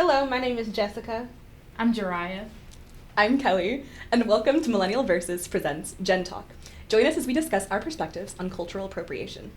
Hello, my name is Jessica. I'm Jariah. I'm Kelly, and welcome to Millennial Versus presents Gen Talk. Join us as we discuss our perspectives on cultural appropriation.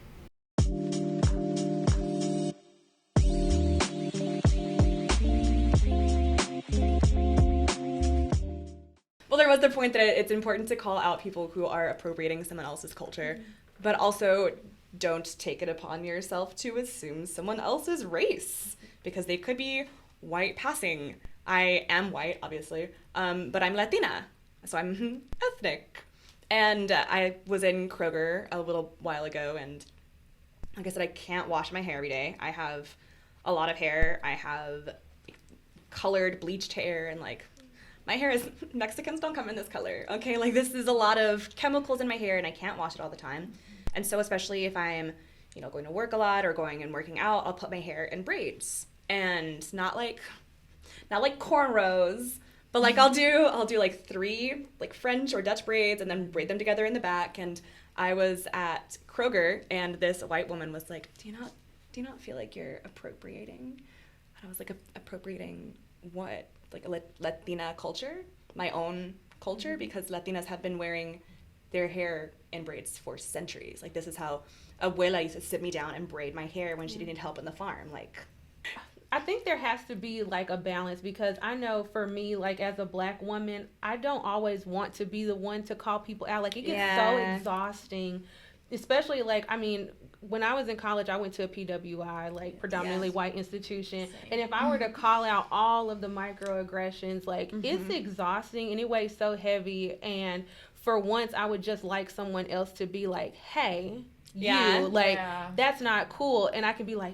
Well, there was the point that it's important to call out people who are appropriating someone else's culture, but also don't take it upon yourself to assume someone else's race, because they could be white passing. I am white, obviously, but I'm Latina, so I'm ethnic. And I was in Kroger a little while ago, and like I said, I can't wash my hair every day. I have a lot of hair. I have colored, bleached hair, and like my hair is, Mexicans don't come in this color, okay? Like this is a lot of chemicals in my hair, and I can't wash it all the time. And so especially if I'm, going to work a lot or going and working out, I'll put my hair in braids. And not like cornrows, but like I'll do like 3 like French or Dutch braids and then braid them together in the back. And I was at Kroger, and this white woman was like, do you not feel like you're appropriating? And I was like, appropriating what? Like a Latina culture, my own culture, because Latinas have been wearing their hair in braids for centuries. Like this is how abuela used to sit me down and braid my hair when she needed help in the farm. Like, I think there has to be like a balance, because I know for me, like as a Black woman, I don't always want to be the one to call people out. Like it gets so exhausting, especially when I was in college, I went to a PWI, like predominantly white institution. Same. And if I were to call out all of the microaggressions, like it's exhausting and it weighs so heavy. And for once, I would just like someone else to be like, hey, that's not cool. And I can be like,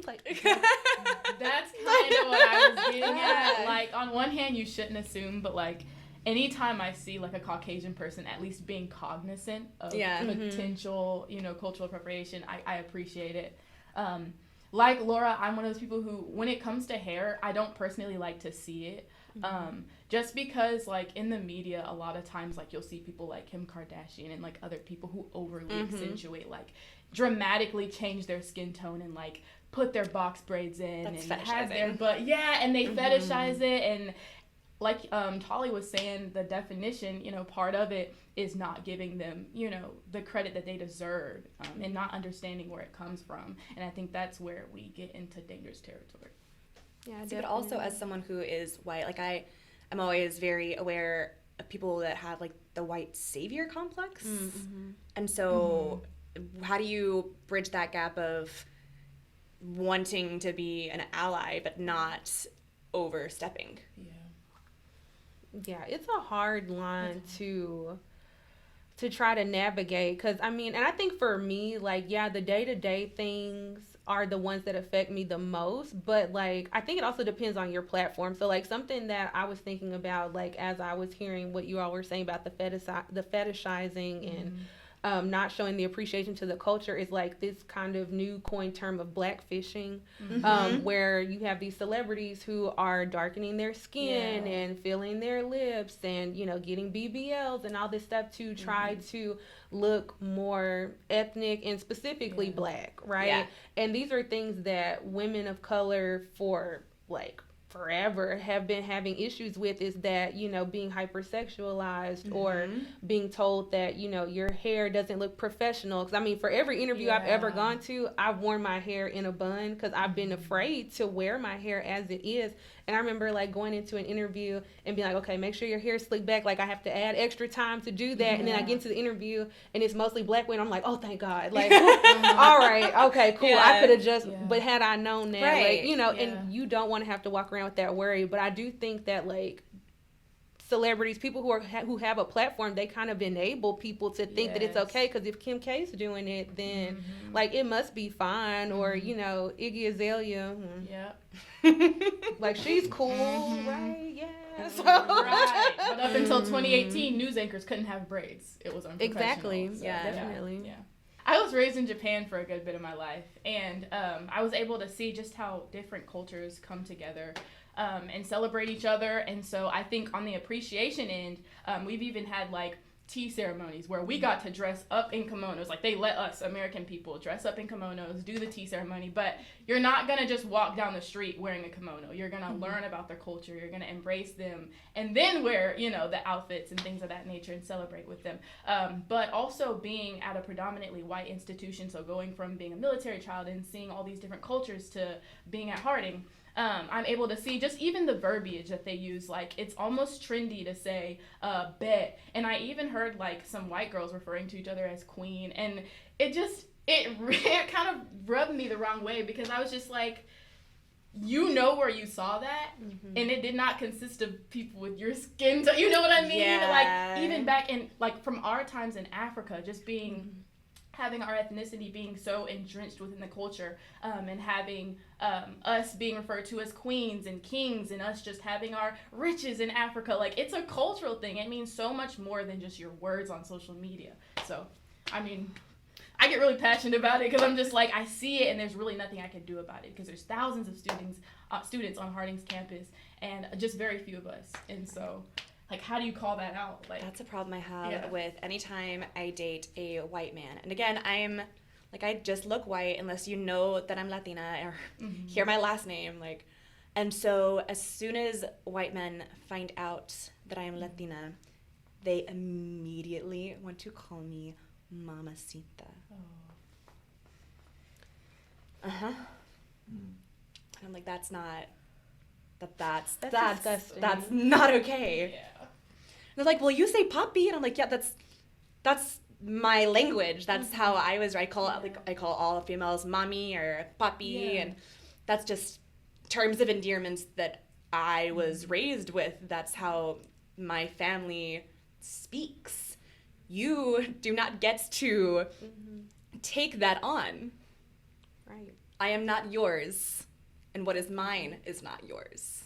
that's kind of what I was getting at. Like, on one hand, you shouldn't assume, but like, anytime I see like a Caucasian person at least being cognizant of potential, cultural appropriation, I appreciate it. Like Laura, I'm one of those people who, when it comes to hair, I don't personally like to see it. Just because like in the media, a lot of times like you'll see people like Kim Kardashian and like other people who overly accentuate, like dramatically change their skin tone and like put their box braids in. That's and fetishizing. have their butt, and they fetishize it. And like Tolly was saying, the definition, part of it is not giving them, the credit that they deserve, and not understanding where it comes from. And I think that's where we get into dangerous territory. Yeah, but also as someone who is white, like I'm always very aware of people that have like the white savior complex. And so how do you bridge that gap of wanting to be an ally but not overstepping? Yeah, it's a hard line to try to navigate, because and I think for me, like, the day-to-day things are the ones that affect me the most, but like I think it also depends on your platform. So like something that I was thinking about, like as I was hearing what you all were saying about the fetishizing and not showing the appreciation to the culture, is like this kind of new coined term of blackfishing, where you have these celebrities who are darkening their skin and filling their lips and, getting BBLs and all this stuff to try to look more ethnic and specifically Black, right? Yeah. And these are things that women of color for like forever have been having issues with, is that, being hypersexualized or being told that, your hair doesn't look professional. Because, for every interview I've ever gone to, I've worn my hair in a bun because I've been afraid to wear my hair as it is. And I remember, like, going into an interview and being like, okay, make sure your hair's slicked back. Like, I have to add extra time to do that. And then I get into the interview, and it's mostly Black women. I'm like, oh, thank God. Like, all right, okay, cool. Yeah. I could have just, but had I known that, like, and you don't want to have to walk around with that worry. But I do think that, like, celebrities, people who have a platform, they kind of enable people to think that it's okay, because if Kim K's doing it, then like it must be fine. Or Iggy Azalea, like she's cool, right? Yeah. So. Right. But up until 2018, news anchors couldn't have braids. It was unprofessional. Exactly. So, Definitely. Yeah. I was raised in Japan for a good bit of my life, and I was able to see just how different cultures come together and celebrate each other. And so I think on the appreciation end, we've even had like tea ceremonies where we got to dress up in kimonos. Like, they let us, American people, dress up in kimonos, do the tea ceremony, but you're not going to just walk down the street wearing a kimono. You're going to learn about their culture. You're going to embrace them and then wear, you know, the outfits and things of that nature and celebrate with them. But also being at a predominantly white institution, so going from being a military child and seeing all these different cultures to being at Harding, I'm able to see just even the verbiage that they use. Like, it's almost trendy to say bet. And I even heard, like, some white girls referring to each other as queen. And it kind of rubbed me the wrong way, because I was just like, you know where you saw that, and it did not consist of people with your skin tone. You know what I mean? Yeah. Like, even back in, like, from our times in Africa, just being... having our ethnicity being so entrenched within the culture, and having us being referred to as queens and kings, and us just having our riches in Africa. Like, it's a cultural thing. It means so much more than just your words on social media. So, I mean, I get really passionate about it because I'm just like, I see it and there's really nothing I can do about it, because there's thousands of students on Harding's campus and just very few of us. And so... like, how do you call that out? Like, that's a problem I have with anytime I date a white man. And again, I just look white unless you know that I'm Latina or hear my last name. Like, and so as soon as white men find out that I am Latina, they immediately want to call me Mamacita. And I'm like, that's disgusting. That's not okay. Yeah. They're like, well, you say papi, and I'm like, yeah, that's my language. That's how I was. I call all females mommy or papi, and that's just terms of endearments that I was raised with. That's how my family speaks. You do not get to take that on. Right. I am not yours, and what is mine is not yours.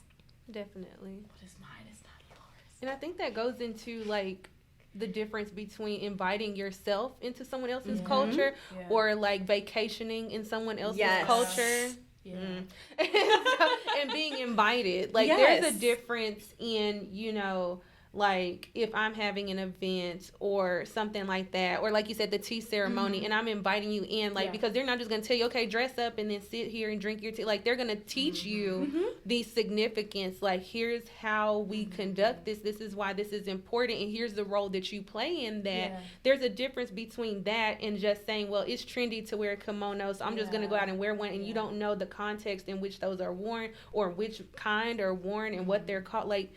Definitely. What is mine is not yours. And I think that goes into, like, the difference between inviting yourself into someone else's culture or, like, vacationing in someone else's culture. Yeah. And being invited. Like, there's a difference in, you know, like, if I'm having an event or something like that, or like you said, the tea ceremony, and I'm inviting you in, like, because they're not just going to tell you, okay, dress up and then sit here and drink your tea. Like, they're going to teach you the significance. Like, here's how we conduct this. This is why this is important. And here's the role that you play in that. Yeah. There's a difference between that and just saying, well, it's trendy to wear a kimono, so I'm just going to go out and wear one. And you don't know the context in which those are worn or which kind are worn and what they're called. Like,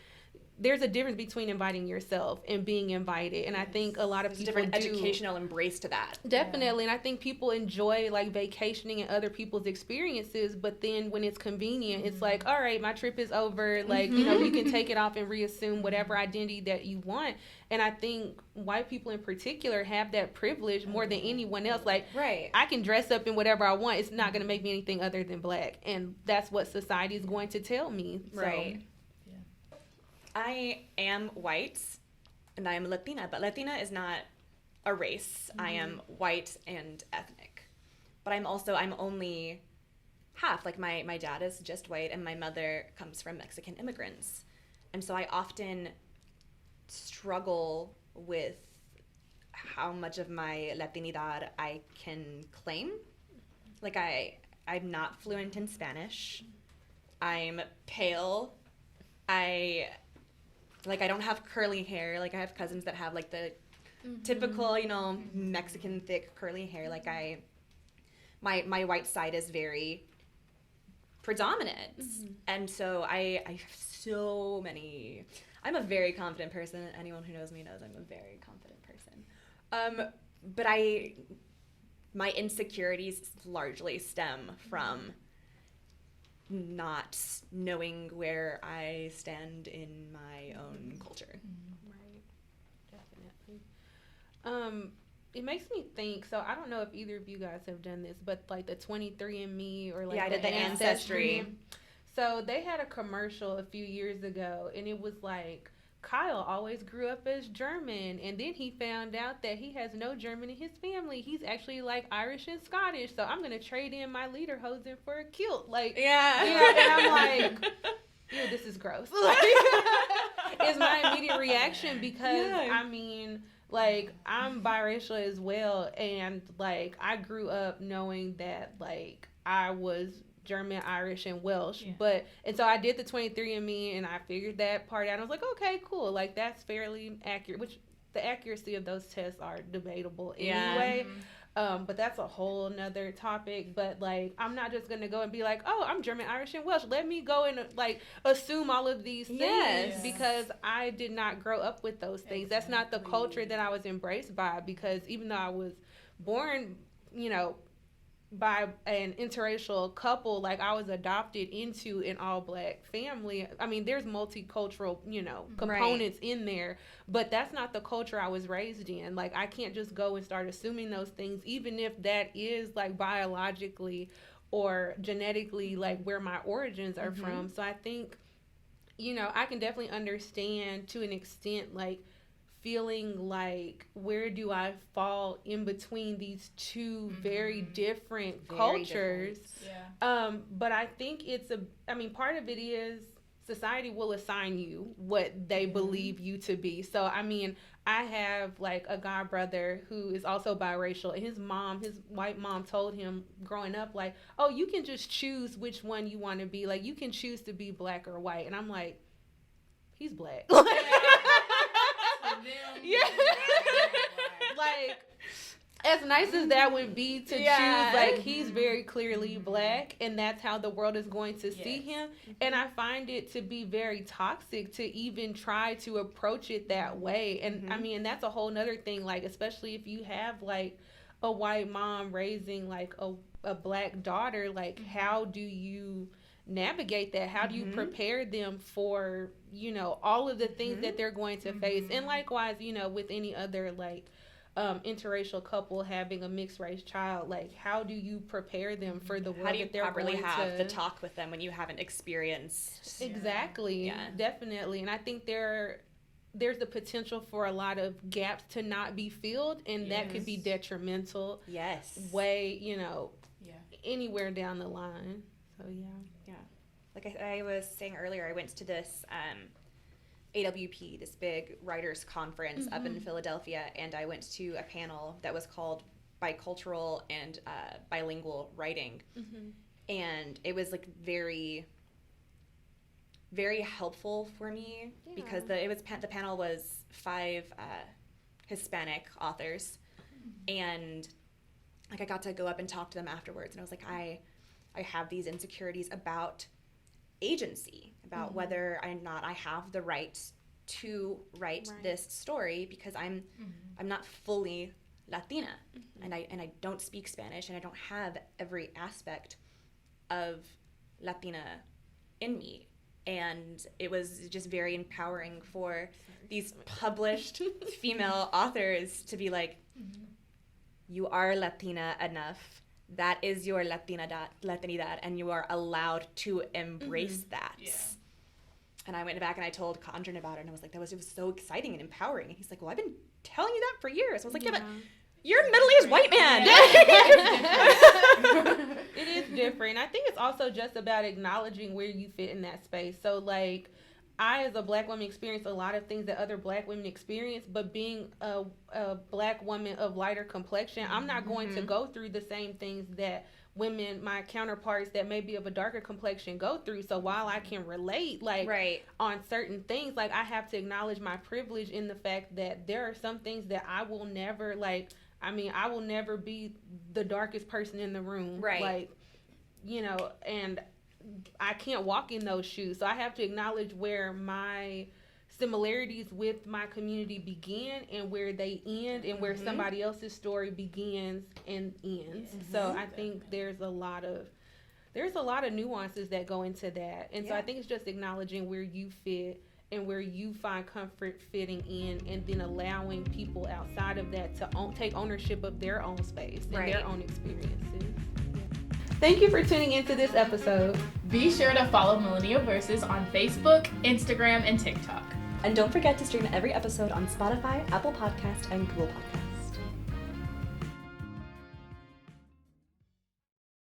there's a difference between inviting yourself and being invited. And I think a lot of people different educational embrace to that. Definitely. And I think people enjoy, like, vacationing and other people's experiences. But then when it's convenient, it's like, all right, my trip is over. Like, you know, you can take it off and reassume whatever identity that you want. And I think white people in particular have that privilege more than anyone else. Like, I can dress up in whatever I want. It's not going to make me anything other than black. And that's what society is going to tell me. Right. So. I am white, and I am Latina, but Latina is not a race. I am white and ethnic. But I'm only half. Like, my dad is just white, and my mother comes from Mexican immigrants. And so I often struggle with how much of my Latinidad I can claim. Like, I'm not fluent in Spanish. I'm pale. I don't have curly hair. Like, I have cousins that have, like, the typical, you know, Mexican thick curly hair. Like, my white side is very predominant. And so I have so many... I'm a very confident person. Anyone who knows me knows I'm a very confident person. But my insecurities largely stem from not knowing where I stand in my own culture. Right. Definitely. It makes me think, so I don't know if either of you guys have done this, but, like, the 23andMe or, like, I did the Ancestry. So they had a commercial a few years ago, and it was like, Kyle always grew up as German, and then he found out that he has no German in his family. He's actually, like, Irish and Scottish, so I'm going to trade in my lederhosen for a kilt. Like, and I'm like, ew, this is gross. Like, is my immediate reaction, because, I mean, Like, I'm biracial as well, and like I grew up knowing that like I was German, Irish, and Welsh. And so I did the 23andMe, and I figured that part out. I was like, okay, cool. Like, that's fairly accurate, which the accuracy of those tests are debatable anyway. But that's a whole nother topic. But like, I'm not just gonna go and be like, oh, I'm German, Irish, and Welsh. Let me go and like assume all of these things because I did not grow up with those things. That's not the culture that I was embraced by. Because even though I was born, you know, by an interracial couple, like I was adopted into an all black family. I mean, there's multicultural, you know, components in there, but that's not the culture I was raised in. Like, I can't just go and start assuming those things, even if that is like biologically or genetically like where my origins are from. So I think, you know, I can definitely understand to an extent like feeling like, where do I fall in between these two very different cultures? But I think part of it is society will assign you what they believe you to be. So, I mean, I have like a god brother who is also biracial, and his white mom told him growing up, like, oh, you can just choose which one you want to be. Like, you can choose to be black or white. And I'm like, he's black. Like, as nice as that would be to choose, like, he's very clearly black, and that's how the world is going to see him. And I find it to be very toxic to even try to approach it that way. And I mean, that's a whole nother thing, like, especially if you have like a white mom raising like a black daughter, like, how do you navigate that? How do you prepare them for, you know, all of the things that they're going to face? And likewise, you know, with any other like interracial couple having a mixed race child, like, how do you prepare them for the world that they're properly going have to the talk with them when you haven't experienced? Exactly. Definitely. And I think there's the potential for a lot of gaps to not be filled, and that could be detrimental way, you know, anywhere down the line. So like I was saying earlier, I went to this AWP, this big writers conference up in Philadelphia, and I went to a panel that was called Bicultural and Bilingual Writing, and it was like very, very helpful for me because the panel was 5 Hispanic authors, and like I got to go up and talk to them afterwards, and I was like, I have these insecurities about agency, about whether or not I have the right to write this story, because I'm not fully Latina, and I don't speak Spanish, and I don't have every aspect of Latina in me. And it was just very empowering for these published female authors to be like, you are Latina enough. That is your Latinidad, and you are allowed to embrace that. And I went back and I told Conjun about it, and I was like, it was so exciting and empowering. And he's like, well, I've been telling you that for years. I was like, yeah, but you're a middle-aged white man. It is different. I think it's also just about acknowledging where you fit in that space. So, like, I, as a black woman, experience a lot of things that other black women experience, but being a black woman of lighter complexion, I'm not going to go through the same things that women, my counterparts that may be of a darker complexion, go through. So while I can relate, like, on certain things, like, I have to acknowledge my privilege in the fact that there are some things that I will never, like, I mean, I will never be the darkest person in the room. Like, you know, and I can't walk in those shoes. So I have to acknowledge where my similarities with my community begin and where they end, and where somebody else's story begins and ends. So I think there's a lot of nuances that go into that. And so I think it's just acknowledging where you fit and where you find comfort fitting in, and then allowing people outside of that to take ownership of their own space and their own experiences. Thank you for tuning into this episode. Be sure to follow Millennial Versus on Facebook, Instagram, and TikTok. And don't forget to stream every episode on Spotify, Apple Podcasts, and Google Podcasts.